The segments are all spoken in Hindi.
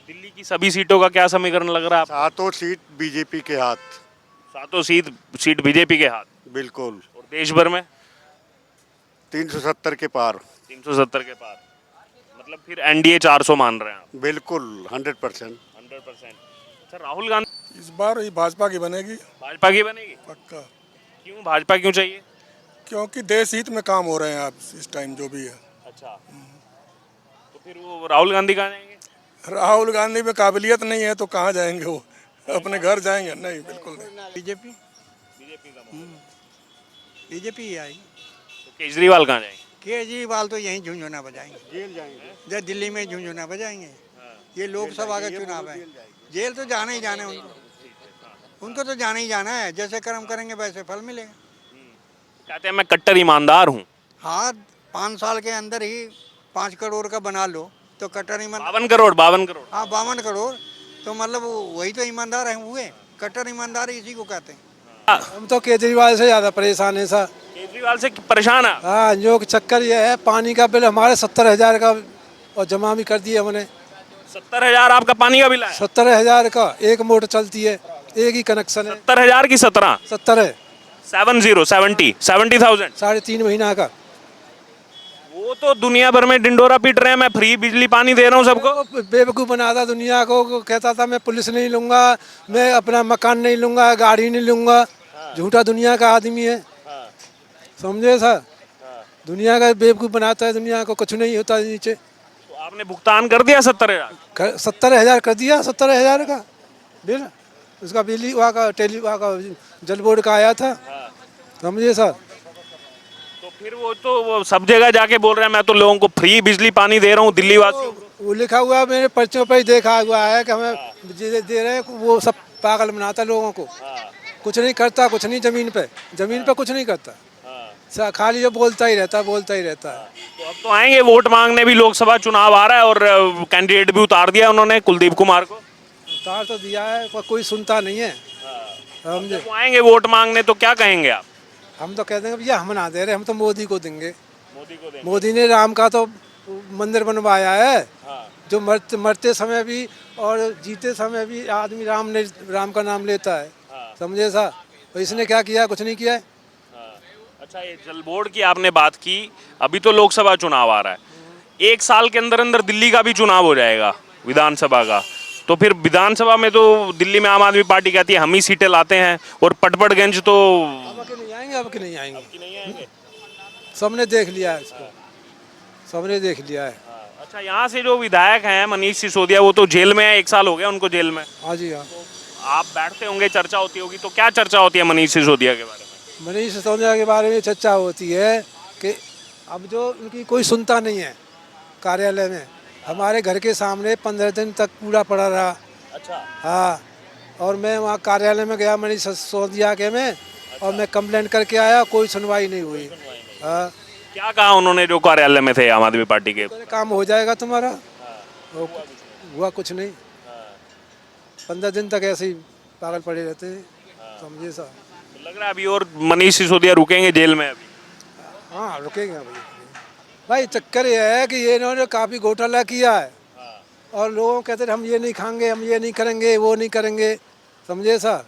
दिल्ली की सभी सीटों का क्या समीकरण लग रहा है आपको? सातों सीट बीजेपी के हाथ। सातों सीट बीजेपी के हाथ। बिल्कुल। और देश भर में 370 के पार। 370 के पार। मतलब फिर एनडीए 400 मान रहे हैं आप? बिल्कुल 100%। 100%। अच्छा, राहुल गांधी इस बार ये भाजपा की बनेगी भाजपा की बनेगी? पक्का। क्यों भाजपा क्यों चाहिए? क्योंकि देश हित में काम हो रहे हैं आप इस टाइम जो भी है। अच्छा, तो फिर वो राहुल गांधी कहाँ जाएंगे? राहुल गांधी में काबिलियत नहीं है तो कहाँ जाएंगे वो, अपने घर जाएंगे? नहीं, बिल्कुल नहीं। बीजेपी बीजेपी का माहौल। बीजेपी ही आएगी। तो केजरीवाल कहाँ जाएंगे? केजरीवाल तो यहीं झुंझुना बजाएंगे, जेल जाएंगे। जब दिल्ली में झुंझुना बजाएंगे। ये लोकसभा का चुनाव है, जेल तो जाना ही जाना है उनको। उनको तो जाना ही जाना है, जैसे कर्म करेंगे वैसे फल मिलेगा। कहते हैं मैं कट्टर ईमानदार हूँ। हाँ, 5 साल के अंदर ही 5 करोड़ का बना लो तो कट्टर ईमान। 52 करोड़। हाँ, 52 करोड़ तो मतलब वही तो ईमानदार है हुए। कट्टर ईमानदार इसी को कहते हैं। हम तो केजरीवाल से ज़्यादा परेशान है सर। केजरीवाल से परेशान है? हाँ, जो चक्कर ये है, पानी का बिल हमारे 70,000 का और जमा भी कर दिया हमने। 70,000 आपका पानी का बिल है? 70,000 का एक मोटर चलती है, एक ही कनेक्शन है। 70,000 की 17? 70 है, 70,000 3.5 महीना का। वो तो दुनिया भर में डिंडोरा पीट रहे हैं, मैं फ्री बिजली पानी दे रहा हूँ सबको। वो बेवकूफ़ बनाता दुनिया को कहता था मैं पुलिस नहीं लूंगा, मैं अपना मकान नहीं लूंगा, गाड़ी नहीं लूंगा। झूठा दुनिया का आदमी है, समझे सर। दुनिया का बेवकूफ़ बनाता है, दुनिया को कुछ नहीं होता नीचे। तो आपने भुगतान कर दिया 70,000? 70,000 कर दिया, 70,000 का बिल। उसका बिजली वहाँ का वहाँ का जल बोर्ड का आया था, समझे सर। तो फिर वो सब जगह जाके बोल रहे हैं मैं तो लोगों को फ्री बिजली पानी दे रहा हूँ दिल्ली वासियों को। वो लिखा हुआ है, मेरे पर्चों पर ही देखा हुआ है कि हमें दे रहे हैं। वो सब पागल बनाता लोगों को, कुछ नहीं करता, कुछ नहीं। ज़मीन पे कुछ नहीं करता, खाली जो बोलता ही रहता है। तो अब तो आएंगे वोट मांगने भी, लोकसभा चुनाव आ रहा है और कैंडिडेट भी उतार दिया उन्होंने कुलदीप कुमार को। उतार तो दिया है पर कोई सुनता नहीं है, समझे। वो आएंगे वोट मांगने तो क्या कहेंगे आप? हम तो कह देंगे भैया हम ना दे रहे, हम तो मोदी को देंगे। मोदी को देंगे। मोदी ने राम का तो मंदिर बनवाया है, जो मरते समय भी और जीते समय भी आदमी राम का नाम लेता है, समझे सा। तो इसने क्या किया? कुछ नहीं किया है। अच्छा, ये जल बोर्ड की आपने बात की, अभी तो लोकसभा चुनाव आ रहा है, 1 साल के अंदर अंदर दिल्ली का भी चुनाव हो जाएगा, विधानसभा का। तो फिर विधानसभा में तो दिल्ली में आम आदमी पार्टी कहती है हम ही सीटें लाते हैं, और पटपड़गंज तो अब के नहीं आएंगे, अब के नहीं आएंगे। सबने देख लिया है इसको, सबने देख लिया है। अच्छा, यहाँ से जो विधायक हैं मनीष सिसोदिया, वो तो जेल में है, 1 साल हो गया उनको जेल में। हाँ जी, हाँ। आप बैठते होंगे, चर्चा होती होगी, तो क्या चर्चा होती है मनीष सिसोदिया के बारे में? मनीष सिसोदिया के बारे में चर्चा होती है कि अब जो उनकी कोई सुनता नहीं है कार्यालय में। हमारे घर के सामने 15 दिन तक कूड़ा पड़ा रहा। अच्छा। हाँ, और मैं वहाँ कार्यालय में गया मनीष सिसोदिया के में, और मैं कंप्लेंट करके आया, कोई सुनवाई नहीं हुई। हाँ, क्या कहा उन्होंने जो कार्यालय में थे आम आदमी पार्टी के? काम हो जाएगा तुम्हारा। हुआ कुछ नहीं, 15 दिन तक ऐसे ही पागल पड़े रहते हैं, समझे सा। लग रहा है अभी और मनीष सिसोदिया रुकेंगे जेल में अभी? हाँ, रुकेंगे भाई। चक्कर ये है कि ये इन्होंने काफ़ी घोटाला किया है, और लोगों कहते थे हम ये नहीं खाएंगे, हम ये नहीं करेंगे, वो नहीं करेंगे, समझे सा।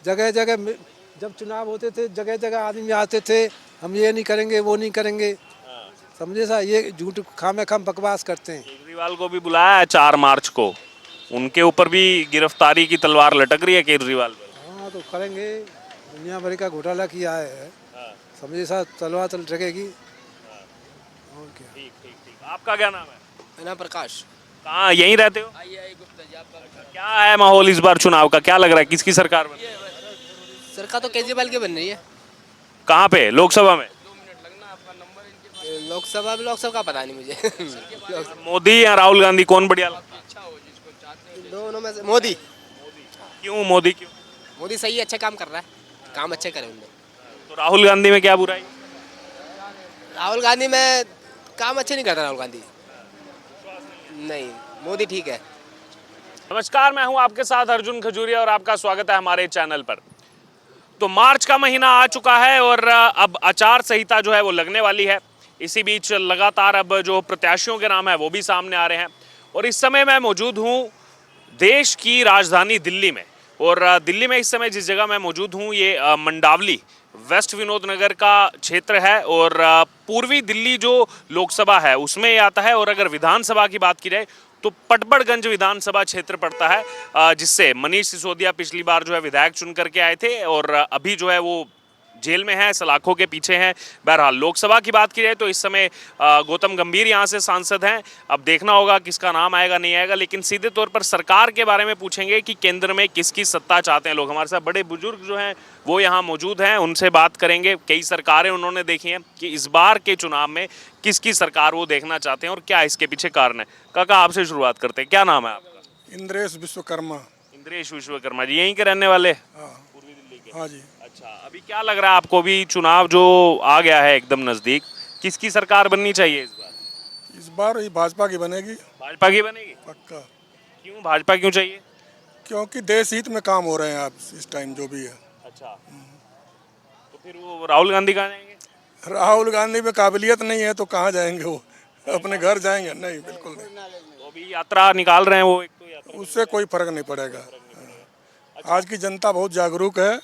जगह जगह जब चुनाव होते थे, जगह जगह आदमी आते थे, हम ये नहीं करेंगे, वो नहीं करेंगे, समझे सा। ये झूठ खामे खाम बकवास करते हैं। केजरीवाल को भी बुलाया है 4 मार्च को, उनके ऊपर भी गिरफ्तारी की तलवार लटक रही है केजरीवाल पर। हाँ, तो करेंगे, दुनिया भर का घोटाला किया है, समझे सा। तलवार तो लटकेगी। और क्या। ठीक ठीक ठीक। आपका क्या नाम है? मेरा नाम प्रकाश। कहाँ, यहीं रहते हो? क्या है माहौल इस बार चुनाव का, क्या लग रहा है किसकी सरकार बन रही है? सरकार तो केजरीवाल की बन रही है। कहाँ पे, लोकसभा में? लोकसभा का पता नहीं मुझे। मोदी या राहुल गांधी, कौन बढ़िया लगता है? दोनों में से मोदी। क्यों मोदी क्यों? मोदी सही है, अच्छा काम कर रहा है, काम अच्छे करे उन्होंने। तो राहुल गांधी में क्या बुराई? राहुल गांधी में काम अच्छे नहीं करता राहुल गांधी। नहीं, मोदी ठीक है। नमस्कार, मैं हूं आपके साथ अर्जुन खजूरिया और आपका स्वागत है हमारे चैनल पर। तो मार्च का महीना आ चुका है और अब आचार संहिता जो है वो लगने वाली है। इसी बीच लगातार अब जो प्रत्याशियों के नाम है वो भी सामने आ रहे हैं, और इस समय मैं मौजूद हूं देश की राजधानी दिल्ली में, और दिल्ली में इस समय जिस जगह मैं मौजूद हूँ ये मंडावली वेस्ट विनोद नगर का क्षेत्र है, और पूर्वी दिल्ली जो लोकसभा है उसमें ये आता है। और अगर विधानसभा की बात की जाए तो पटबड़गंज विधानसभा क्षेत्र पड़ता है, जिससे मनीष सिसोदिया पिछली बार जो है विधायक चुन करके आए थे, और अभी जो है वो जेल में है, सलाखों के पीछे हैं। बहरहाल लोकसभा की बात की जाए तो इस समय गौतम गंभीर यहाँ से सांसद हैं। अब देखना होगा किसका नाम आएगा नहीं आएगा, लेकिन सीधे तौर पर सरकार के बारे में पूछेंगे कि केंद्र में किसकी सत्ता चाहते हैं लोग। हमारे साथ बड़े बुजुर्ग जो हैं वो यहाँ मौजूद हैं, उनसे बात करेंगे। कई सरकारें उन्होंने देखी हैं कि इस बार के चुनाव में किसकी सरकार वो देखना चाहते हैं और क्या इसके पीछे कारण है। काका आपसे शुरुआत करते हैं, क्या नाम है आपका? इंद्रेश विश्वकर्मा। इंद्रेश विश्वकर्मा जी, यहीं के रहने वाले? हाँ पूर्वी दिल्ली के। हाँ जी। अच्छा, अभी क्या लग रहा है आपको, भी चुनाव जो आ गया है एकदम नजदीक, किसकी सरकार बननी चाहिए इस बार? इस बार ये भाजपा की बनेगी भाजपा की बनेगी? पक्का। क्यों भाजपा क्यों चाहिए? क्योंकि देश हित में काम हो रहे हैं आप इस टाइम जो भी है। अच्छा, तो फिर वो राहुल गांधी कहाँ जाएंगे? राहुल गांधी में काबिलियत नहीं है तो कहाँ जाएंगे वो, अपने घर जाएंगे? नहीं, बिल्कुल नहीं। तो अभी यात्रा निकाल रहे हैं वो, एक तो यात्रा। उससे कोई फर्क नहीं पड़ेगा। आज की जनता बहुत जागरूक है,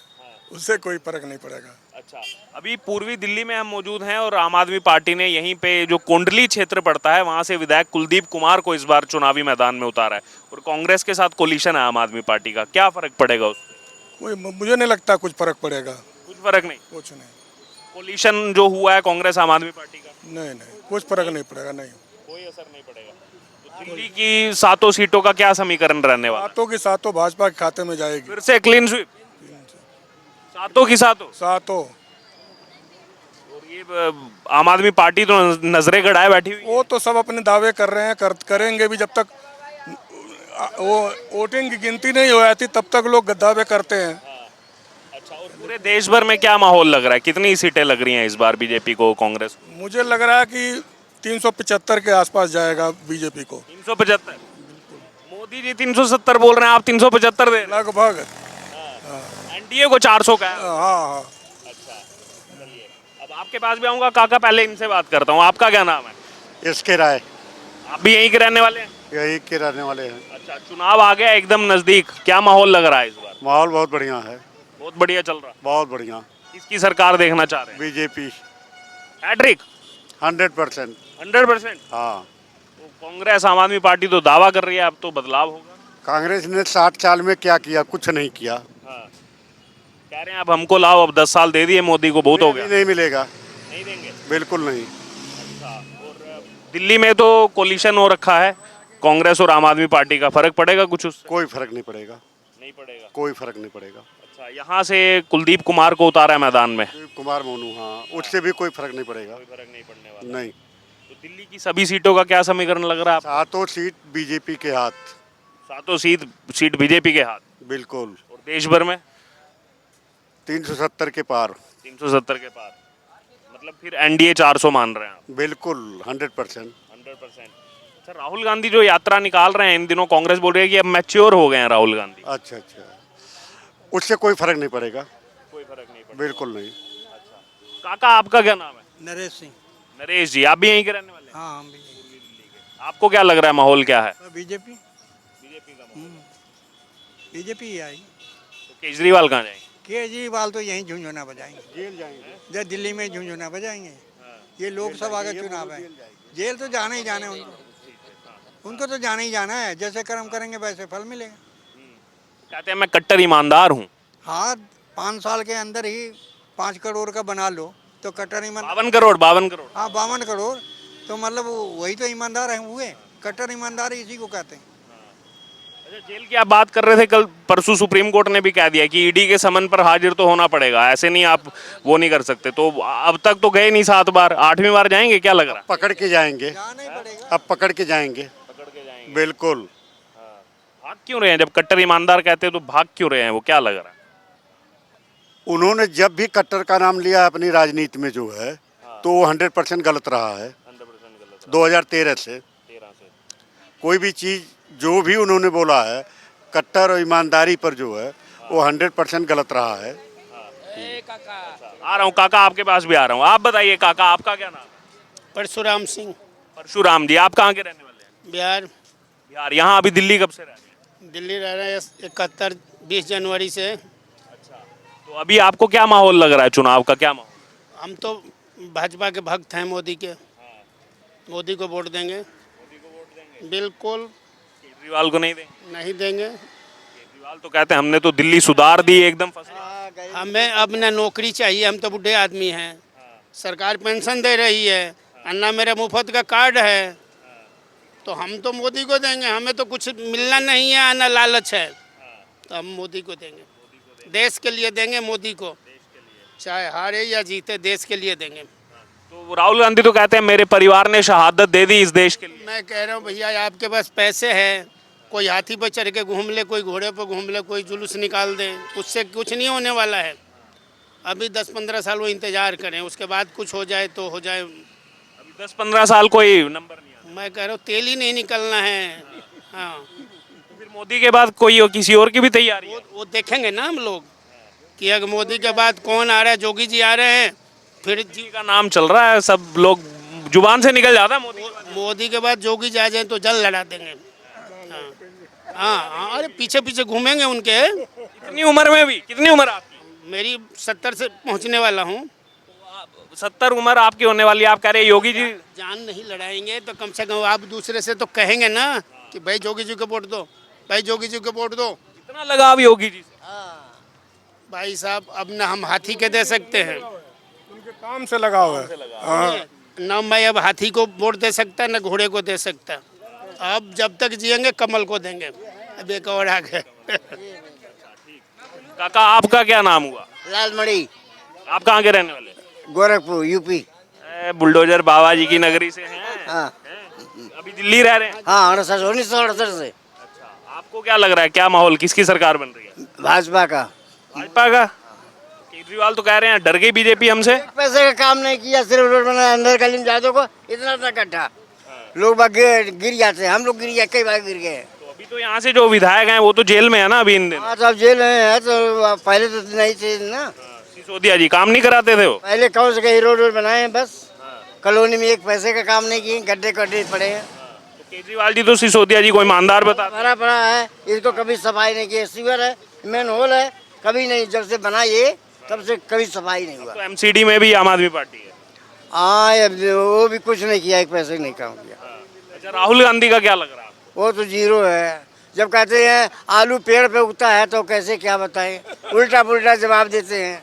उससे कोई फर्क नहीं पड़ेगा। अच्छा, अभी पूर्वी दिल्ली में हम मौजूद हैं और आम आदमी पार्टी ने यहीं पे जो कोंडली क्षेत्र पड़ता है वहां से विधायक कुलदीप कुमार को इस बार चुनावी मैदान में उतारा है, और कांग्रेस के साथ कोलिशन है आम आदमी पार्टी का। क्या फर्क पड़ेगा उससे? कोई मुझे नहीं लगता कुछ फर्क पड़ेगा। कुछ फर्क नहीं? कुछ नहीं। कोलिशन जो हुआ है कांग्रेस आम आदमी पार्टी का, नहीं नहीं, कुछ फर्क नहीं पड़ेगा। नहीं, कोई असर नहीं पड़ेगा। तो दिल्ली की 7 सीटों का क्या समीकरण रहने वाला है? सातों की सातों भाजपा के खाते में जाएगी। फिर से क्लीन स्वीप? 7 की 7? सातों। और ये आम आदमी पार्टी तो नजरें गड़ाए बैठी हुई है। वो तो सब अपने दावे कर रहे हैं, करेंगे भी। जब तक वो वोटिंग की गिनती नहीं हो जाती तब तक लोग दावे करते हैं। अच्छा, और पूरे देश भर में क्या माहौल लग रहा है, कितनी सीटें लग रही हैं इस बार बीजेपी को, कांग्रेस को? मुझे लग रहा है कि 375 के आसपास जाएगा बीजेपी को। 375? मोदी जी 370 बोल रहे हैं, आप 375 दे? लगभग। एनडीए को 400 का है। हाँ हाँ। अच्छा, चलिए अब आपके पास भी आऊंगा। काका, पहले इनसे बात करता हूँ। आपका क्या नाम है? इसके राय आप भी यहीं के रहने वाले हैं? यही के रहने वाले हैं। अच्छा, चुनाव आ गया एकदम नजदीक, क्या माहौल लग रहा है इस बार? माहौल बहुत बढ़िया है। बहुत बढ़िया चल रहा है। बहुत बढ़िया। किसकी सरकार देखना चाह रहे हैं? बीजेपी। हैट्रिक? 100%। 100%? हाँ। तो कांग्रेस आम आदमी पार्टी तो दावा कर रही है अब तो बदलाव होगा। कांग्रेस ने 60 साल में क्या किया? कुछ नहीं किया। हाँ, कह रहे हैं अब हमको लाओ, अब 10 साल दे दिए मोदी को, बहुत हो गया। नहीं मिलेगा। नहीं देंगे? बिल्कुल नहीं। अच्छा, और दिल्ली में तो कोलिशन हो रखा है कांग्रेस और आम आदमी पार्टी का, फर्क पड़ेगा कुछ उससे? कोई फर्क नहीं पड़ेगा। नहीं पड़ेगा? कोई फर्क नहीं पड़ेगा। अच्छा, यहाँ से कुलदीप कुमार को उतारा है मैदान में? कुमार मोनू, हाँ, उससे भी कोई फर्क नहीं पड़ेगा। कोई फर्क नहीं पड़ने वाला। नहीं। तो दिल्ली की सभी सीटों का क्या समीकरण लग रहा है आपको? 7 सीट बीजेपी के हाथ। 7 सीट बीजेपी के हाथ? बिल्कुल। और देश भर में 370 के पार। 370 के पार, मतलब फिर एनडीए 400 मान रहे हैं आप? बिल्कुल 100%। 100%। अच्छा, राहुल गांधी जो यात्रा निकाल रहे हैं इन दिनों, कांग्रेस बोल रही है कि अब मैच्योर हो गए हैं राहुल गांधी। अच्छा अच्छा, उससे कोई फर्क नहीं पड़ेगा। कोई फर्क नहीं पड़ेगा? बिल्कुल नहीं। काका, आपका क्या नाम है? नरेश सिंह। नरेश जी, आप भी यहीं के रहने वाले हैं? हाँ, हम भी आपको क्या लग रहा है, माहौल क्या है? बीजेपी। बीजेपी का माहौल। बीजेपी ही आई। तो केजरीवाल कहाँ जाएंगे? केजरीवाल तो यहीं झुंझुना बजाएंगे। जेल जाएंगे। जब दिल्ली में झुंझुना बजाएंगे। ये लोकसभा का चुनाव है, जेल तो जाना ही जाना है उनको। उनको तो जाना ही जाना है। जैसे कर्म करेंगे वैसे फल मिलेगा। कहते हैं मैं कट्टर ईमानदार हूँ। हाँ, 5 साल के अंदर ही 5 करोड़ का बना लो तो कट्टर ईमान। 52 करोड़? 52 करोड़? हाँ, 52 करोड़। तो मतलब वही तो ईमानदार है हुए। कट्टर ईमानदार इसी को कहते हैं। अच्छा, जेल की आप बात कर रहे थे, कल परसों सुप्रीम कोर्ट ने भी कह दिया कि ईडी के समन पर हाजिर तो होना पड़ेगा, ऐसे नहीं आप वो नहीं कर सकते। तो अब तक तो गए नहीं 7 बार, 8वीं बार जाएंगे क्या लग रहा है? पकड़ के जाएंगे। जाना ही पड़ेगा। अब पकड़ के जाएंगे। पकड़ के जाएंगे? बिल्कुल। भाग क्यों रहे हैं? जब कट्टर ईमानदार कहते हैं तो भाग क्यों रहे हैं वो, क्या लग रहा है? उन्होंने जब भी कट्टर का नाम लिया अपनी राजनीति में जो है, तो वो 100% गलत रहा है। 100% गलत। 2013 से 13 से कोई भी चीज़ जो भी उन्होंने बोला है कट्टर और ईमानदारी पर जो है वो 100% गलत रहा है। आ रहा हूँ काका, आपके पास भी आ रहा हूँ। आप बताइए काका, आपका क्या नाम है? परशुराम सिंह। परशुराम जी, आप कहाँ के रहने वाले हैं? बिहार। बिहार। यहाँ अभी दिल्ली कब से रह रहे हैं? दिल्ली रह रहे हैं 71 20 जनवरी से। तो अभी आपको क्या माहौल लग रहा है, चुनाव का क्या माहौल? हम तो भाजपा के भक्त हैं, मोदी के। मोदी को वोट देंगे। बिल्कुल केजरीवाल को नहीं देंगे? नहीं देंगे। केजरीवाल तो कहते हैं हमने तो दिल्ली सुधार दी एकदम फसली। हमें अब न नौकरी चाहिए, हम तो बूढ़े आदमी हैं। सरकार पेंशन दे रही है, अन्ना मेरे मुफ्त का कार्ड है, तो हम तो मोदी को देंगे। हमें तो कुछ मिलना नहीं है, ना लालच है, तो हम मोदी को देंगे। देश के लिए देंगे मोदी को, चाहे हारे या जीते, देश के लिए देंगे। तो राहुल गांधी तो कहते हैं मेरे परिवार ने शहादत दे दी इस देश के लिए। मैं कह रहा हूँ भैया, आपके पास पैसे हैं, कोई हाथी पर चढ़ के घूम ले, कोई घोड़े पर घूम ले, कोई जुलूस निकाल दे, उससे कुछ नहीं होने वाला है। अभी 10-15 साल वो इंतजार करें, उसके बाद कुछ हो जाए तो हो जाए। अभी 10-15 साल कोई नंबर नहीं आया। मैं कह रहा हूँ तेल ही नहीं निकलना है। हाँ, फिर मोदी के बाद कोई और किसी और की भी तैयारी है? वो देखेंगे ना हम लोग कि अगर मोदी के बाद कौन आ रहा है। योगी जी आ रहे हैं, फिर जी का नाम चल रहा है, सब लोग जुबान से निकल जाता है मोदी के बाद। मोदी के बाद योगी जी आ जाए तो जल लड़ा देंगे। हाँ हाँ हाँ, अरे पीछे पीछे घूमेंगे उनके। कितनी उम्र में भी, कितनी उम्र आपकी? मेरी 70 से पहुंचने वाला हूँ। 70 उम्र आपकी होने वाली है, आप कह रहे हैं योगी जी? जान नहीं लड़ाएंगे तो कम से कम आप दूसरे से तो कहेंगे ना कि भाई योगी जी को वोट दो, भाई योगी जी को वोट दो। इतना लगाव योगी जी से? भाई साहब, अब ना हम हाथी के दे सकते हैं, उनके काम से लगाव है। हाँ, ना मैं अब हाथी को वोट दे सकता, ना घोड़े को दे सकता। अब जब तक जिएंगे कमल को देंगे। अब एक और आ गए। काका आपका क्या नाम हुआ? लालमणि, आप कहाँ के रहने वाले? गोरखपुर, यूपी। बुलडोजर बाबा जी की नगरी से हैं? हाँ अभी दिल्ली रह रहे हैं? हाँ, 1968 से आपको क्या लग रहा है, क्या माहौल, किसकी सरकार बन रही है? भाजपा का। भाजपा का? केजरीवाल तो कह रहे हैं डर गई बीजेपी हमसे। पैसे का काम नहीं किया, सिर्फ रोड बनाया अंदर गली में जादों को, इतना गड्ढा, लोग बाग गिर जाते हैं। हम लोग गिर गए, कई बार गिर गए। तो अभी तो यहाँ से जो विधायक हैं वो तो जेल में है ना अभी इन दिन। हाँ, तो अब जेल में है, तो पहले तो नहीं थे ना। सिसोदिया जी काम नहीं कराते थे वो? पहले कौन से कहीं रोड बनाए हैं, बस कॉलोनी में एक पैसे का काम नहीं किए, गड्ढे गड्ढे पड़े हैं। तो केजरीवाल जी तो सिसोदिया जी को ईमानदार बता। भरा पड़ा है, इसको कभी सफाई नहीं की। सीवर है, मेन होल है, कभी नहीं, जब से बना ये तब से कभी सफाई नहीं हुआ। तो एमसीडी में भी आम आदमी पार्टी है? हाँ, अब वो भी कुछ नहीं किया, एक पैसे नहीं काम किया। अच्छा, राहुल गांधी का क्या लग रहा है? वो तो जीरो है। जब कहते हैं आलू पेड़ पे उगता है तो कैसे क्या बताएं, उल्टा पुल्टा जवाब देते हैं,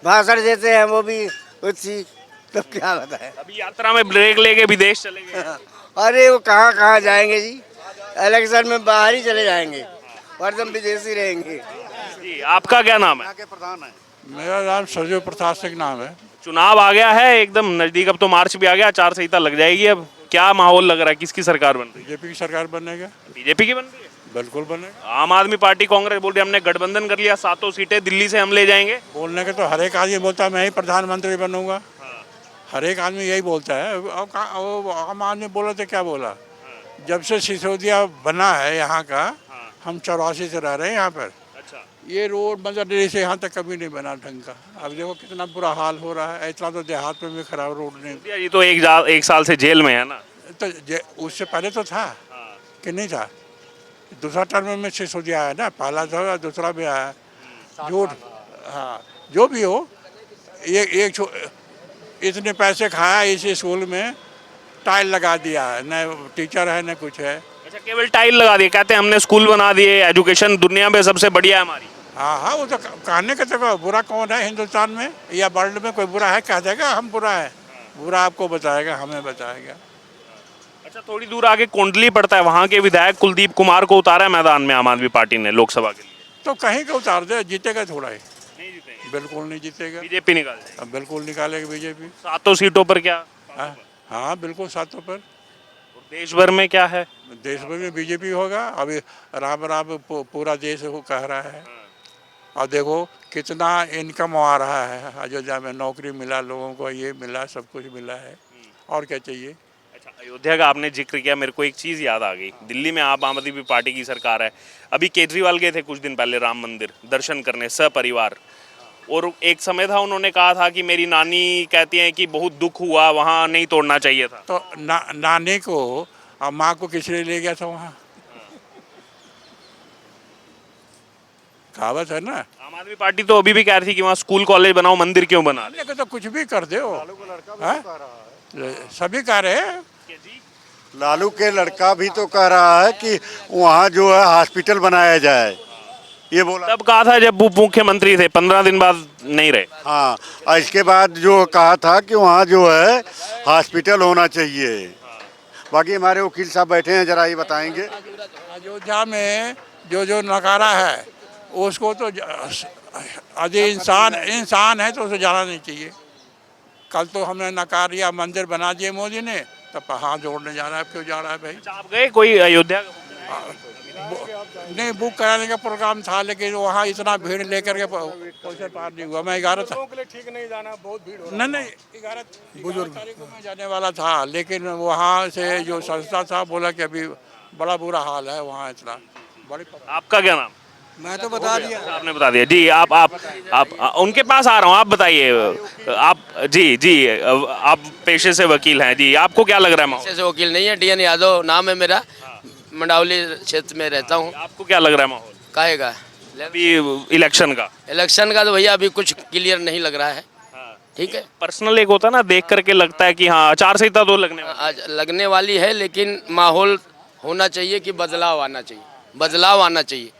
भाषण देते हैं, वो भी उसी, तब क्या बताएं। अभी यात्रा में ब्रेक लेके विदेश चले गए। अरे वो कहाँ कहाँ जाएंगे जी, इलेक्शन में बाहर ही चले जाएंगे, हरदम विदेशी रहेंगे। जी, आपका क्या नाम है? प्रधान है। मेरा नाम सरजू प्रसाद सिंह नाम है। चुनाव आ गया है एकदम नजदीक, अब तो मार्च भी आ गया, आचार संहिता लग जाएगी। अब क्या माहौल लग रहा है, किसकी सरकार बन रही है? बीजेपी की सरकार बनेगा। बीजेपी की बन रही है? बिल्कुल बनेगा। आम आदमी पार्टी कांग्रेस बोल रही है हमने गठबंधन कर लिया, 7 सीटें दिल्ली से हम ले जाएंगे। बोलने के तो हर एक आदमी बोलता है मैं ही प्रधानमंत्री बनूंगा, हर एक आदमी यही बोलता है। वो आम आदमी बोला तो क्या बोला, जब से सिसोदिया बना है यहाँ का, हम 84 से रह रहे हैं यहाँ पर। अच्छा, ये रोड मजर से यहाँ तक कभी नहीं बना ढंग का। अब देखो कितना बुरा हाल हो रहा है, इतना तो देहात में भी खराब रोड नहीं। ये तो एक साल से जेल में है ना। तो उससे पहले तो था कि नहीं था, दूसरा टर्म में सिसोदिया आया ना, पहला था, दूसरा भी आया। झूठ, हाँ, जो भी हो, इतने पैसे खाया इस स्कूल में, टाइल लगा दिया है, न टीचर है न कुछ है। अच्छा, केवल टाइल लगा दिए, कहते हैं हमने स्कूल बना दिए, एजुकेशन दुनिया में सबसे बढ़िया है हमारी। हाँ हाँ, वो तो कहने का तो बुरा कौन है हिंदुस्तान में या वर्ल्ड में, कोई बुरा है कह देगा हम बुरा है, बुरा आपको बताएगा, हमें बताएगा। अच्छा, थोड़ी दूर आगे कोंडली पड़ता है, वहाँ के विधायक कुलदीप कुमार को उतारा है मैदान में आम आदमी पार्टी ने लोकसभा के लिए। तो कहीं का उतार दे, जीतेगा थोड़ा ही? नहीं जीतेंगे, बिल्कुल नहीं जीतेगा। बीजेपी निकाल जाएगी। अब बिल्कुल निकालेगी बीजेपी। 7 सीटों पर क्या? हाँ बिल्कुल, 7 पर। देश भर में क्या है? देश भर में बीजेपी होगा। अभी राम राम पूरा देश वो कह रहा है। और देखो कितना इनकम आ रहा है अयोध्या में, नौकरी मिला लोगों को, ये मिला, सब कुछ मिला है, और क्या चाहिए। अच्छा, अयोध्या का आपने जिक्र किया, मेरे को एक चीज़ याद आ गई। दिल्ली में आप आम आदमी पार्टी की सरकार है, अभी केजरीवाल गए थे कुछ दिन पहले राम मंदिर दर्शन करने सपरिवार, और एक समय था उन्होंने कहा था कि मेरी नानी कहती हैं कि बहुत दुख हुआ, वहाँ नहीं तोड़ना चाहिए था। तो नानी को और माँ को किस लिए ले गया था वहाँ? कहावत है ना। आम आदमी पार्टी तो अभी भी कह रही थी कि वहाँ स्कूल कॉलेज बनाओ, मंदिर क्यों बना रहे? लेकिन तो कुछ भी कर दे वो, हाँ? सभी कह रहे हैं। लालू के लड़का भी तो कह रहा है कि वहाँ जो है हॉस्पिटल बनाया जाए, ये बोला। तब कहा था जब वो मुख्यमंत्री थे, 15 दिन बाद नहीं रहे। हाँ, और इसके बाद जो कहा था कि वहाँ जो है हॉस्पिटल होना चाहिए। बाकी हमारे वकील साहब बैठे हैं, जरा ये बताएंगे। अयोध्या में जो नकारा है उसको तो यदि इंसान है तो उसे जाना नहीं चाहिए। कल तो हमने नकारिया मंदिर बना दिए मोदी ने, तब हाथ जोड़ने जा रहा है, क्यों जा रहा है भाई? अच्छा, आप गए कोई अयोध्या? नहीं, बुक कराने का प्रोग्राम था, लेकिन वहाँ इतना भीड़ लेकर के पैसे पार नहीं हुआ। मैं 11 ठीक नहीं जाना, बहुत भीड़। नहीं 11 तारीख को मैं जाने वाला था, लेकिन वहाँ से जो संस्था था बोला कि अभी बड़ा बुरा हाल है वहाँ, इतना बड़ी। आपका क्या नाम? मैं तो बता दिया। आपने बता दिया जी। आप उनके पास आ रहा हूँ, आप बताइए। आप जी आप पेशे से वकील हैं जी, आपको क्या लग रहा है माहौल? पेशे से वकील नहीं है, DN यादव नाम है मेरा, मंडावली क्षेत्र में रहता हूँ। आपको क्या लग रहा है माहौल काहेगा अभी इलेक्शन का? इलेक्शन का तो भैया अभी कुछ क्लियर नहीं लग रहा है। ठीक है, पर्सनल एक होता है ना, देख करके लगता है कि हाँ आचार संहिता तो लगने वाली आज लगने वाली है, लेकिन माहौल होना चाहिए कि बदलाव आना चाहिए, बदलाव आना चाहिए।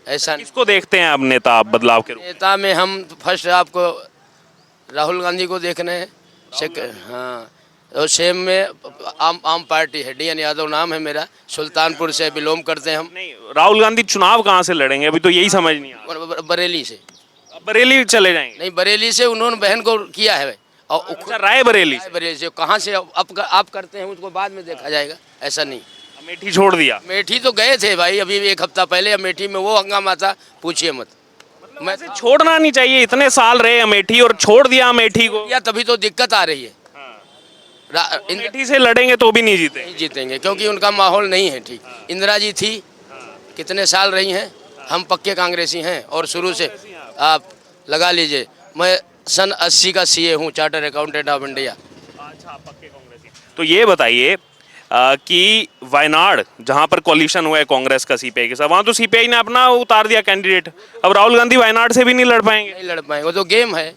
ऐसा है। किसको देखते हैं आप नेता, आप बदलाव के रूप में? नेता में हम फर्स्ट आपको राहुल गांधी को देखने हैं। हाँ, और सेम में आम पार्टी है, DN यादव नाम है मेरा, सुल्तानपुर से बिलोंग करते हैं हम। नहीं, राहुल गांधी चुनाव कहाँ से लड़ेंगे अभी तो यही समझ नहीं आ रहा। बरेली से। अब बरेली चले जाएंगे? नहीं, बरेली से उन्होंने बहन को किया है। और अच्छा, रायबरेली से? बरेली से कहाँ से आप करते हैं उसको बाद में देखा जाएगा, ऐसा नहीं। अमेठी छोड़ दिया? अमेठी तो गए थे भाई, अभी 1 हफ्ता पहले अमेठी में वो हंगामा था, पूछिए मत। मैं ऐसे छोड़ना नहीं चाहिए, इतने साल रहे अमेठी और छोड़ दिया अमेठी को। या तभी तो दिक्कत आ रही है। अमेठी से लड़ेंगे तो भी नहीं जीते? नहीं जीतेंगे, क्योंकि उनका माहौल नहीं है ठीक। इंदिरा जी थी, कितने साल रही हैं। हम पक्के कांग्रेसी हैं, और शुरू से आप लगा लीजिए, मैं सन 80 का CA हूँ, चार्टर अकाउंटेंट ऑफ इंडिया। अच्छा, पक्के कांग्रेसी। तो ये बताइए कि वायनाड जहां पर कोलिशन हुआ है कांग्रेस का CPI के साथ, वहां तो CPI ने अपना उतार दिया कैंडिडेट। अब राहुल गांधी वायनाड से भी नहीं लड़ पाएंगे? नहीं लड़ पाएंगे, वो तो गेम है,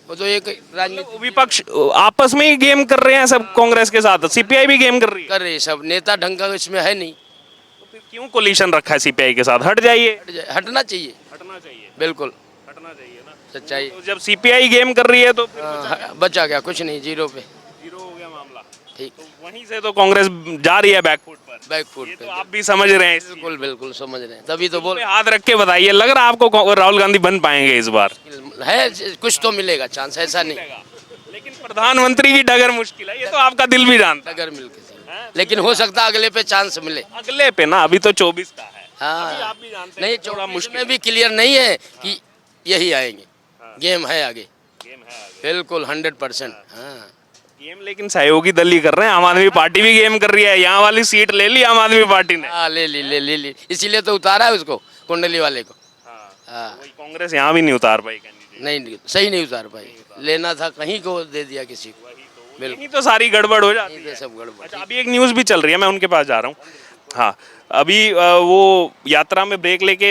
वो तो एक राजनीति विपक्ष आपस में ही गेम कर रहे हैं सब, कांग्रेस के साथ CPI भी गेम कर रही है। कर रही है सब। नेता ढंग का इसमें है नहीं, तो फिर क्यों कोलिशन रखा है CPI के साथ? हट जाइए। हटना चाहिए, हटना चाहिए, बिल्कुल हटना चाहिए ना। सच्चाई। तो जब CPI गेम कर रही है तो बचा क्या? कुछ नहीं, जीरो पे। जीरो हो गया मामला। ठीक, तो वहीं से तो कांग्रेस जा रही है बैकफुट पर। बैकफुट ये पे। तो आप भी समझ रहे हैं इस चीज़ बिल्कुल बिल्कुल समझ रहे हैं, तभी तो बोल पे हाथ रख के बताइए, लग रहा है आपको राहुल गांधी बन पाएंगे इस बार? है, कुछ तो मिलेगा चांस, ऐसा नहीं। लेकिन प्रधानमंत्री की डगर मुश्किल है, ये तो आपका दिल भी जानता है। अगर मिल के, लेकिन हो सकता है अगले पे चांस मिले। अगले पे ना, अभी तो 24 का है। हाँ, अभी आप भी जानते हैं नहीं, थोड़ा 24 मुश्किल में भी क्लियर नहीं है कि यही आएंगे। गेम है आगे, गेम है आगे। बिल्कुल 100%। हाँ, गेम लेकिन सहयोगी दल ही कर रहे हैं। आम आदमी पार्टी भी गेम कर रही है, यहाँ वाली सीट ले ली आम आदमी पार्टी ने। हाँ, ले ली, इसीलिए तो उतारा है उसको, कुंडली वाले को। हाँ, वही कांग्रेस यहाँ भी नहीं उतार पाई कैंडिडेट। नहीं, सही नहीं उतार पाई। लेना था कहीं को, दे दिया किसी को। बिल्कुल, नहीं तो सारी गड़बड़ हो जाती ये है। सब गड़बड़। अच्छा, अभी एक न्यूज़ भी चल रही है, मैं उनके पास जा रहा हूँ। हाँ, अभी वो यात्रा में ब्रेक लेके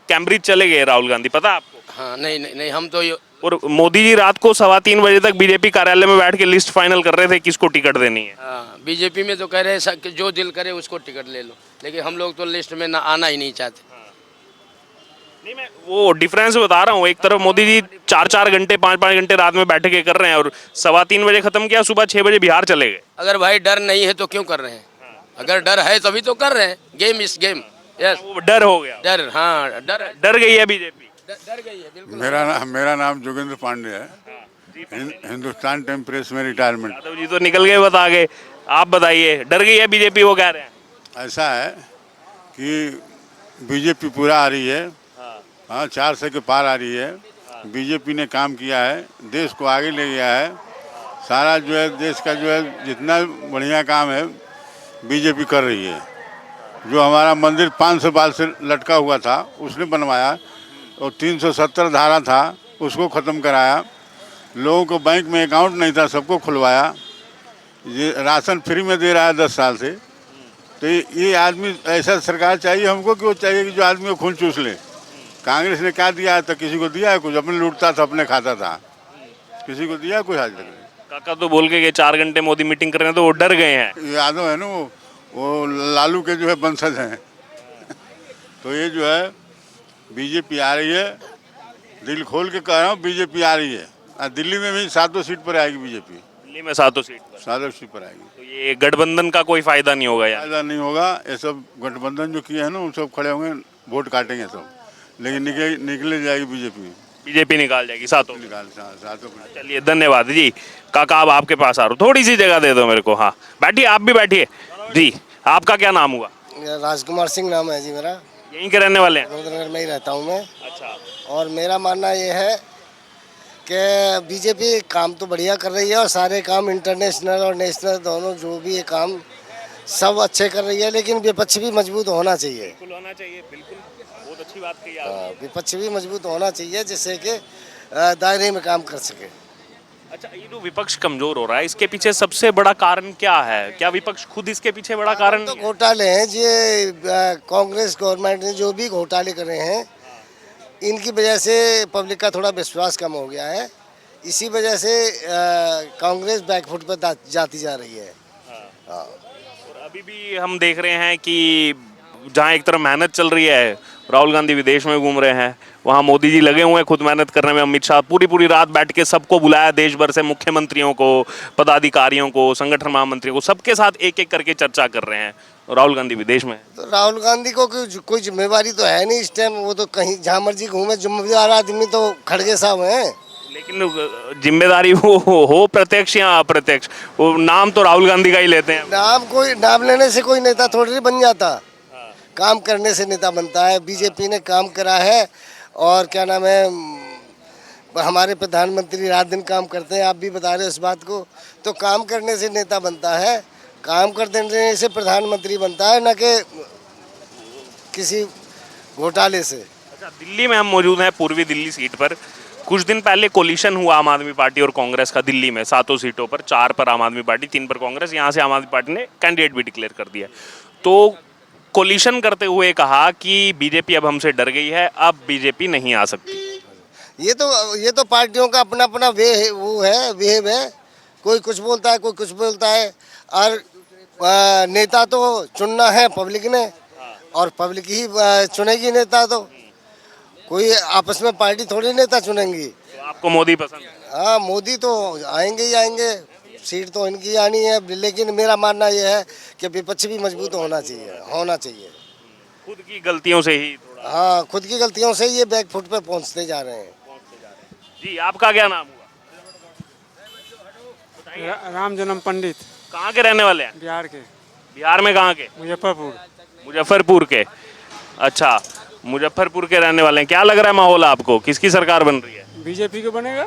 कैम्ब्रिज चले गए राहुल गांधी, पता है आपको? हाँ, नहीं, हम तो और मोदी जी रात को 3:15 बजे तक बीजेपी कार्यालय में बैठ के लिस्ट फाइनल कर रहे थे किसको टिकट देनी है। हाँ, बीजेपी में तो कह रहे हैं कि जो दिल करे उसको टिकट ले लो, लेकिन हम लोग तो लिस्ट में ना आना ही नहीं चाहते। नहीं, मैं वो डिफरेंस बता रहा हूँ। एक तरफ मोदी जी 4-4 घंटे 5-5 घंटे रात में बैठ के कर रहे हैं, और 3:15 बजे खत्म किया, सुबह 6 बजे बिहार चले गए। अगर भाई डर नहीं है तो क्यों कर रहे हैं? अगर डर है तभी तो कर रहे हैं। गेम इस गेम। यस, वो डर हो गया, डर। हाँ, डर गई है बीजेपी। डर गई है, बिल्कुल। मेरा नाम जोगेंद्र पांडे है, हिंदुस्तान टाइम प्रेस में रिटायरमेंट। यादव जी तो निकल गए, बता गए। आप बताइए, डर गई है बीजेपी, वो कह रहे हैं। ऐसा है कि बीजेपी पूरा आ रही है, हाँ 400 के पार आ रही है। बीजेपी ने काम किया है, देश को आगे ले गया है। सारा जो है देश का जो है जितना बढ़िया काम है बीजेपी कर रही है। जो हमारा मंदिर 500 साल से लटका हुआ था उसने बनवाया, और 370 धारा था उसको ख़त्म कराया। लोगों को बैंक में अकाउंट नहीं था, सबको खुलवाया। ये राशन फ्री में दे रहा है 10 साल से। तो ये आदमी, ऐसा सरकार चाहिए हमको कि वो चाहिए कि जो आदमी को खून चूस ले, कांग्रेस ने क्या दिया है? तो किसी को दिया है कुछ? अपने लूटता था, अपने खाता था। किसी को दिया कुछ आज तक? काका तो बोल के गए 4 घंटे मोदी मीटिंग कर रहे हैं तो वो डर गए हैं। यादव है ना, वो लालू के जो है वंशज हैं। तो ये जो है बीजेपी आ रही है, दिल खोल के कह रहा हूँ, बीजेपी आ रही है। दिल्ली में भी 7 सीट पर आएगी बीजेपी। दिल्ली में 7 सीट पर 7 सीट पर आएगी। तो ये गठबंधन का कोई फायदा नहीं होगा यार। फायदा नहीं होगा। ये सब गठबंधन जो किए हैं ना, उन सब खड़े होंगे, वोट काटेंगे सब, लेकिन निकले जाएगी बीजेपी। बीजेपी निकाल जाएगी 7 निकाल 7। चलिए धन्यवाद जी। काका अब आपके पास आ रहा हूँ, थोड़ी सी जगह दे दो मेरे को। हाँ बैठिए, आप भी बैठिए जी। आपका क्या नाम हुआ? राजकुमार सिंह नाम है जी मेरा, यहीं के रहने वाले हैं? गोविंदनगर में ही रहता हूँ मैं। अच्छा। और मेरा मानना ये है कि बीजेपी काम तो बढ़िया कर रही है और सारे काम इंटरनेशनल और नेशनल दोनों जो भी ये काम सब अच्छे कर रही है, लेकिन विपक्ष भी मजबूत होना चाहिए। बिल्कुल होना चाहिए, बिल्कुल बहुत अच्छी बात कही आपने। विपक्ष भी मजबूत होना चाहिए जिससे कि दायरे में काम कर सके। अच्छा, ये जो विपक्ष कमजोर हो रहा है, इसके पीछे सबसे बड़ा कारण क्या है? क्या विपक्ष खुद इसके पीछे बड़ा कारण तो नहीं है? घोटाले हैं ये, कांग्रेस गवर्नमेंट ने जो भी घोटाले करे हैं इनकी वजह से पब्लिक का थोड़ा विश्वास कम हो गया है। इसी वजह से कांग्रेस बैकफुट पर जाती जा रही है। हाँ। और अभी भी हम देख रहे हैं कि जहाँ एक तरफ मेहनत चल रही है, राहुल गांधी विदेश में घूम रहे हैं, वहाँ मोदी जी लगे हुए हैं खुद मेहनत करने में। अमित शाह पूरी रात बैठ के सबको बुलाया, देश भर से मुख्यमंत्रियों को, पदाधिकारियों को, संगठन महामंत्रियों को, सबके साथ एक एक करके चर्चा कर रहे हैं। राहुल गांधी विदेश में। तो राहुल गांधी को कोई जिम्मेवारी तो है नहीं इस टाइम, वो तो कहीं जहाँ मर्जी घूमे। जिम्मेदार आदमी तो खड़गे साहब हैं। लेकिन जिम्मेदारी वो हो प्रत्यक्ष या अप्रत्यक्ष, वो नाम तो राहुल गांधी का ही लेते हैं। नाम लेने से कोई नेता थोड़ी नहीं बन जाता, काम करने से नेता बनता है। बीजेपी ने काम करा है और क्या नाम है, हमारे प्रधानमंत्री रात दिन काम करते हैं, आप भी बता रहे हो इस बात को। तो काम करने से नेता बनता है, काम करने से प्रधानमंत्री बनता है, न कि किसी घोटाले से। अच्छा, दिल्ली में हम मौजूद हैं, पूर्वी दिल्ली सीट पर। कुछ दिन पहले कोलिशन हुआ आम आदमी पार्टी और कांग्रेस का दिल्ली में 7 सीटों पर, 4 पर आम आदमी पार्टी, 3 पर कांग्रेस। यहाँ से आम आदमी पार्टी ने कैंडिडेट भी डिक्लेयर कर दिया। तो कोलिशन करते हुए कहा कि बीजेपी अब हमसे डर गई है, अब बीजेपी नहीं आ सकती। ये तो पार्टियों का अपना अपना वेव है। कोई कुछ बोलता है, कोई कुछ बोलता है। और नेता तो चुनना है पब्लिक ने, और पब्लिक ही चुनेगी नेता। तो कोई आपस में पार्टी थोड़ी नेता चुनेंगी। तो आपको मोदी पसंद है? हाँ, मोदी तो आएंगे ही आएंगे, सीट तो इनकी आनी है। लेकिन मेरा मानना यह है कि विपक्ष भी मजबूत होना चाहिए। खुद की गलतियों से ही थोड़ा। हाँ, खुद की गलतियों से ये बैकफुट पे पहुंचते जा रहे हैं। जी, आपका क्या नाम हुआ? राम जन्म पंडित। कहाँ के रहने वाले हैं? बिहार के। बिहार में कहाँ के? मुजफ्फरपुर के। अच्छा, मुजफ्फरपुर के रहने वाले हैं। क्या लग रहा है माहौल आपको, किसकी सरकार बन रही है? बीजेपी को बनेगा।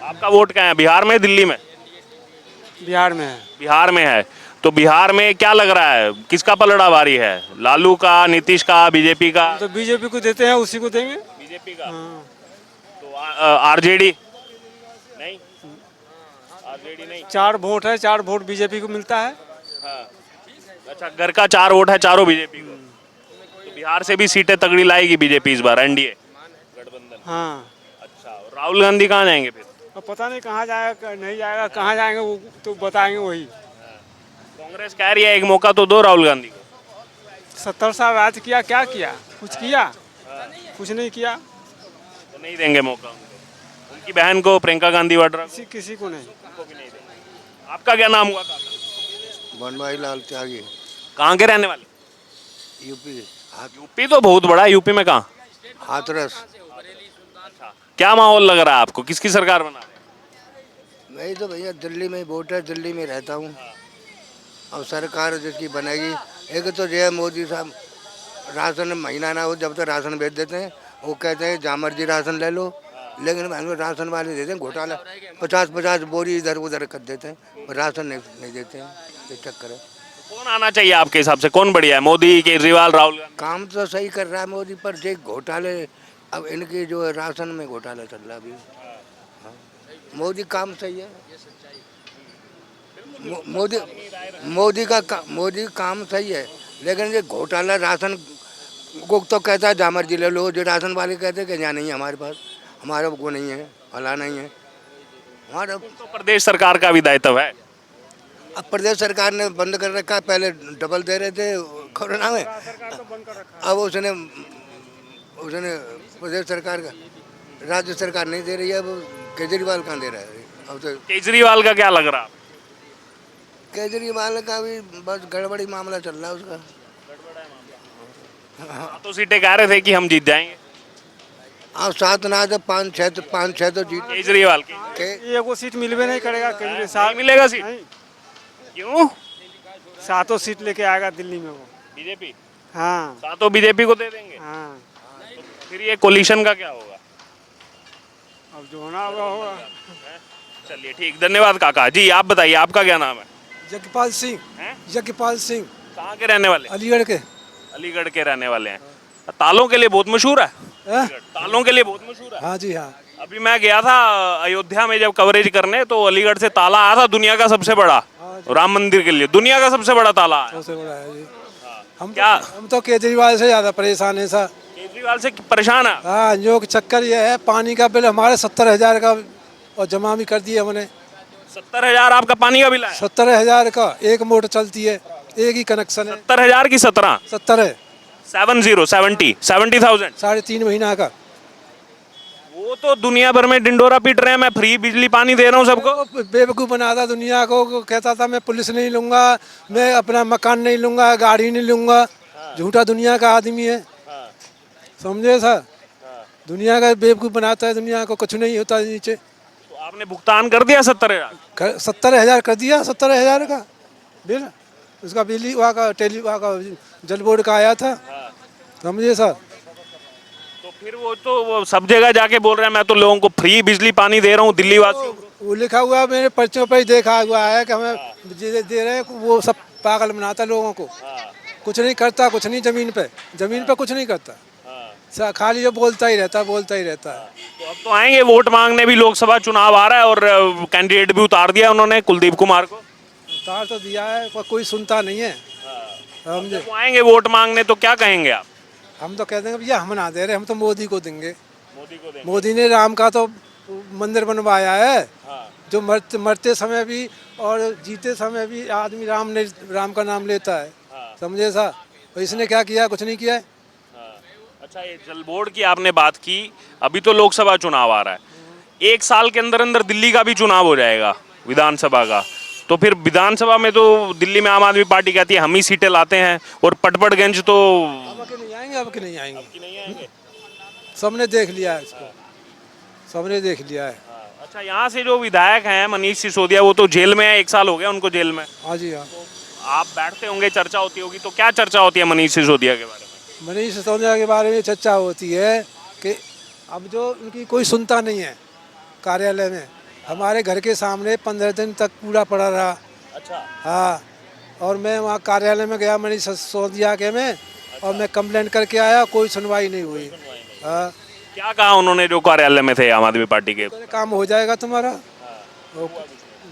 आपका वोट कहाँ है? बिहार में, दिल्ली में? बिहार में है। बिहार में है। तो बिहार में क्या लग रहा है, किसका पलड़ा भारी है? लालू का, नीतीश का, बीजेपी का? तो बीजेपी को देते हैं, उसी को देंगे। बीजेपी का। हाँ। तो आरजेडी नहीं? आरजेडी नहीं। 4 वोट है, 4 वोट बीजेपी को मिलता है। हाँ। अच्छा, घर का 4 वोट है, चारों बीजेपी को। तो बिहार से भी सीटें तगड़ी लाएगी बीजेपी इस बार, एनडीए गठबंधन। हाँ। अच्छा, राहुल गांधी कहाँ जाएंगे फिर? अब पता नहीं कहाँ जाएगा, नहीं जाएगा, कहाँ जाएंगे वो तो बताएंगे वही। कांग्रेस कह रही है एक मौका तो दो राहुल गांधी को। 70 साल राज किया, क्या किया? कुछ किया? कुछ नहीं किया। तो नहीं देंगे मौका उनको। उनकी बहन को, प्रियंका गांधी वाड्रा को? किसी को नहीं। उनको भी नहीं देंगे। आपका क्या नाम हुआ? बनवारी लाल त्यागी, कहाँ के रहने वाले? यूपी। यूपी तो बहुत बड़ा है, यूपी में कहाँ? हाथरस। क्या माहौल लग रहा है आपको, किसकी सरकार बना रहे? मैं तो भैया दिल्ली में वोट है, दिल्ली में रहता हूँ। अब सरकार जिसकी बनेगी, एक तो जो है मोदी साहब, राशन महीना ना हो जब तक राशन भेज देते हैं। वो कहते हैं जहाँ मर्जी राशन ले लो, लेकिन हम राशन वाले देते हैं घोटाला। 50-50 बोरी इधर उधर कर देते हैं, राशन नहीं देते हैं। ये चक्कर है। कौन आना चाहिए आपके हिसाब से, कौन बढ़िया है, मोदी, केजरीवाल, राहुल गांधी? काम तो सही कर रहा है मोदी, पर जो घोटाले, अब इनके जो है राशन में घोटाला चल रहा है अभी। हाँ। मोदी काम सही है। मोदी काम सही है, लेकिन ये घोटाला राशन को तो कहता है जहाँ मर्जी ले लो, जो राशन वाले कहते हैं कि यहाँ नहीं है हमारे पास, हमारे वो नहीं है, फला नहीं है हमारा। तो प्रदेश सरकार का भी दायित्व है। अब प्रदेश सरकार ने बंद कर रखा है, पहले डबल दे रहे थे कोरोना में, अब उसने प्रदेश सरकार का, राज्य सरकार नहीं दे रही है, अब केजरीवाल कहाँ दे रहा है। अब तो केजरीवाल का क्या लग रहा है? केजरीवाल का भी बस गड़बड़ी मामला चल रहा है उसका। तो सीटें कह रहे थे कि हम जीत जाएंगे अब 7 ना तो 5-6 तो जीत केजरीवाल की। ये को सीट मिलवे नहीं करेगा केजरीवाल नहीं साहब, मिलेगा सीट? नहीं। क्यों? 7 सीट लेके आएगा दिल्ली में वो। बीजेपी हाँ सातों बीजेपी को दे देंगे? हाँ, फिर ये कोलिशन का क्या होगा? अब जो होना होगा होगा। चलिए ठीक, धन्यवाद काका जी। आप बताइए, आपका क्या नाम है? यज्ञपाल सिंह। हैं? यज्ञपाल सिंह, कहाँ के रहने वाले? अलीगढ़ के। अलीगढ़ के रहने वाले हैं। तालों के लिए बहुत मशहूर है। हैं? तालों के लिए बहुत मशहूर है। हाँ जी हाँ। अभी मैं गया था अयोध्या में जब कवरेज करने, तो अलीगढ़ से ताला आया था दुनिया का सबसे बड़ा, राम मंदिर के लिए दुनिया का सबसे बड़ा ताला आया। सबसे बड़ा है जी। क्या हम तो केजरीवाल से ज़्यादा परेशान है सर। केजरीवाल से परेशान है? हाँ, जो चक्कर ये है, पानी का बिल हमारे 70,000 का और जमा भी कर दिया हमने। 70,000 आपका पानी का बिल है? 70,000 का एक मोटर चलती है, एक ही कनेक्शन है। 70,000 की 17? 70 है। 70,000 3.5 महीना का। वो तो दुनिया भर में डिंडोरा पीट रहे हैं, मैं फ्री बिजली पानी दे रहा हूँ सबको। वो बेवकूफ़ बनाता दुनिया को, कहता था मैं पुलिस नहीं लूंगा, मैं अपना मकान नहीं लूंगा, गाड़ी नहीं लूंगा। झूठा दुनिया का आदमी है, समझे सर। दुनिया का बेवकूफ़ बनाता है, दुनिया को कुछ नहीं होता नीचे। तो आपने भुगतान कर दिया 70,000? 70,000 कर दिया, 70,000 का बिल। उसका बिजली वहाँ का वहाँ का जल बोर्ड का आया था, समझे सर। तो फिर वो सब जगह जाके बोल रहे हैं मैं तो लोगों को फ्री बिजली पानी दे रहा हूँ दिल्ली वासियों को। वो लिखा हुआ है, मेरे पर्चों पर ही देखा हुआ है कि हमें दे रहे हैं। वो सब पागल बनाता लोगों को, कुछ नहीं करता, कुछ नहीं। जमीन पे कुछ नहीं करता, खाली जो बोलता ही रहता है। तो अब तो आएंगे वोट मांगने भी, लोकसभा चुनाव आ रहा है और कैंडिडेट भी उतार दिया उन्होंने कुलदीप कुमार को। उतार तो दिया है पर कोई सुनता नहीं है, समझे। तो आएंगे वोट मांगने तो क्या कहेंगे आप? हम तो कह देंगे भैया हम ना दे रहे, हम तो मोदी को देंगे। मोदी को देंगे? मोदी ने राम का तो मंदिर बनवाया है, जो मरते समय भी और जीते समय भी आदमी राम का नाम लेता है, समझे सा। और इसने क्या किया? कुछ नहीं किया है। अच्छा, ये जल बोर्ड की आपने बात की, अभी तो लोकसभा चुनाव आ रहा है, 1 साल के अंदर अंदर दिल्ली का भी चुनाव हो जाएगा, विधानसभा का। तो फिर विधानसभा में तो दिल्ली में आम आदमी पार्टी कहती है हम ही सीटें लाते हैं, और पटपड़गंज तो अब के नहीं आएंगे, अब के नहीं आएंगे। सबने देख लिया है इसको, सबने देख लिया है। अच्छा, यहाँ से जो विधायक हैं मनीष सिसोदिया, वो तो जेल में है, 1 साल हो गया उनको जेल में। हाँ जी हाँ। आप बैठते होंगे, चर्चा होती होगी, तो क्या चर्चा होती है मनीष सिसोदिया के बारे में? मनीष सिसोदिया के बारे में चर्चा होती है कि अब जो उनकी कोई सुनता नहीं है कार्यालय में। हमारे घर के सामने 15 दिन तक कूड़ा पड़ा रहा। अच्छा। हाँ, और मैं वहाँ कार्यालय में गया मनीष सिसोदिया के में, और मैं कंप्लेंट करके आया, कोई सुनवाई नहीं हुई। हाँ, क्या कहा उन्होंने जो कार्यालय में थे आम आदमी पार्टी के? काम हो जाएगा तुम्हारा।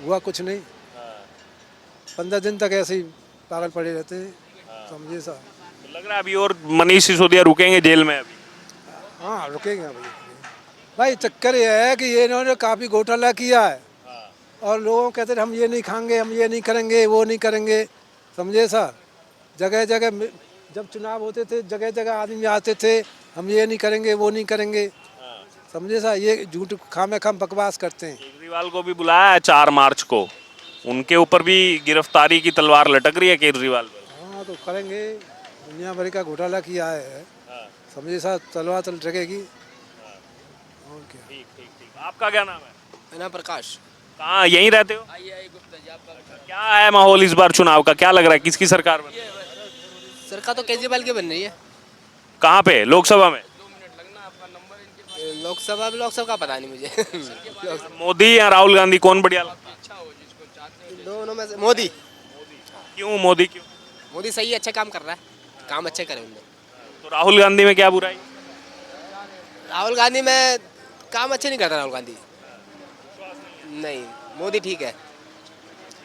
हुआ कुछ नहीं, 15 दिन तक ऐसे ही पागल पड़े रहते हैं, समझे साहब। लग रहा है अभी और मनीष सिसोदिया रुकेंगे जेल में अभी? हाँ, रुकेंगे भाई। चक्कर ये है कि ये इन्होंने काफ़ी घोटाला किया है, और लोगों कहते हैं हम ये नहीं खाएंगे, हम ये नहीं करेंगे, वो नहीं करेंगे, समझे सर। जगह जगह जब चुनाव होते थे, जगह जगह आदमी आते थे, हम ये नहीं करेंगे, वो नहीं करेंगे, समझे सर। ये झूठ खामे खाम बकवास करते हैं। केजरीवाल को भी बुलाया है 4 मार्च को, उनके ऊपर भी गिरफ्तारी की तलवार लटक रही है केजरीवाल पर। हाँ, तो करेंगे, दुनिया भर का घोटाला किया है, समझे सर। तलवार तो लटकेगी। और क्या। ठीक। आपका क्या नाम है? मेरा नाम प्रकाश। कहाँ, यहीं रहते हो? क्या है माहौल इस बार चुनाव का, क्या लग रहा है किसकी सरकार बन? सरकार तो केजरीवाल की बन रही है। कहाँ पे? लोकसभा में? लोकसभा का पता नहीं मुझे। मोदी या राहुल गांधी, कौन बढ़िया लगता है? दोनों में से मोदी। क्यों मोदी? क्यों? मोदी सही है, अच्छा काम कर रहा है, काम अच्छे करे उन्होंने। तो राहुल गांधी में क्या बुराई? राहुल गांधी में काम अच्छे नहीं करता राहुल गांधी। नहीं, मोदी ठीक है।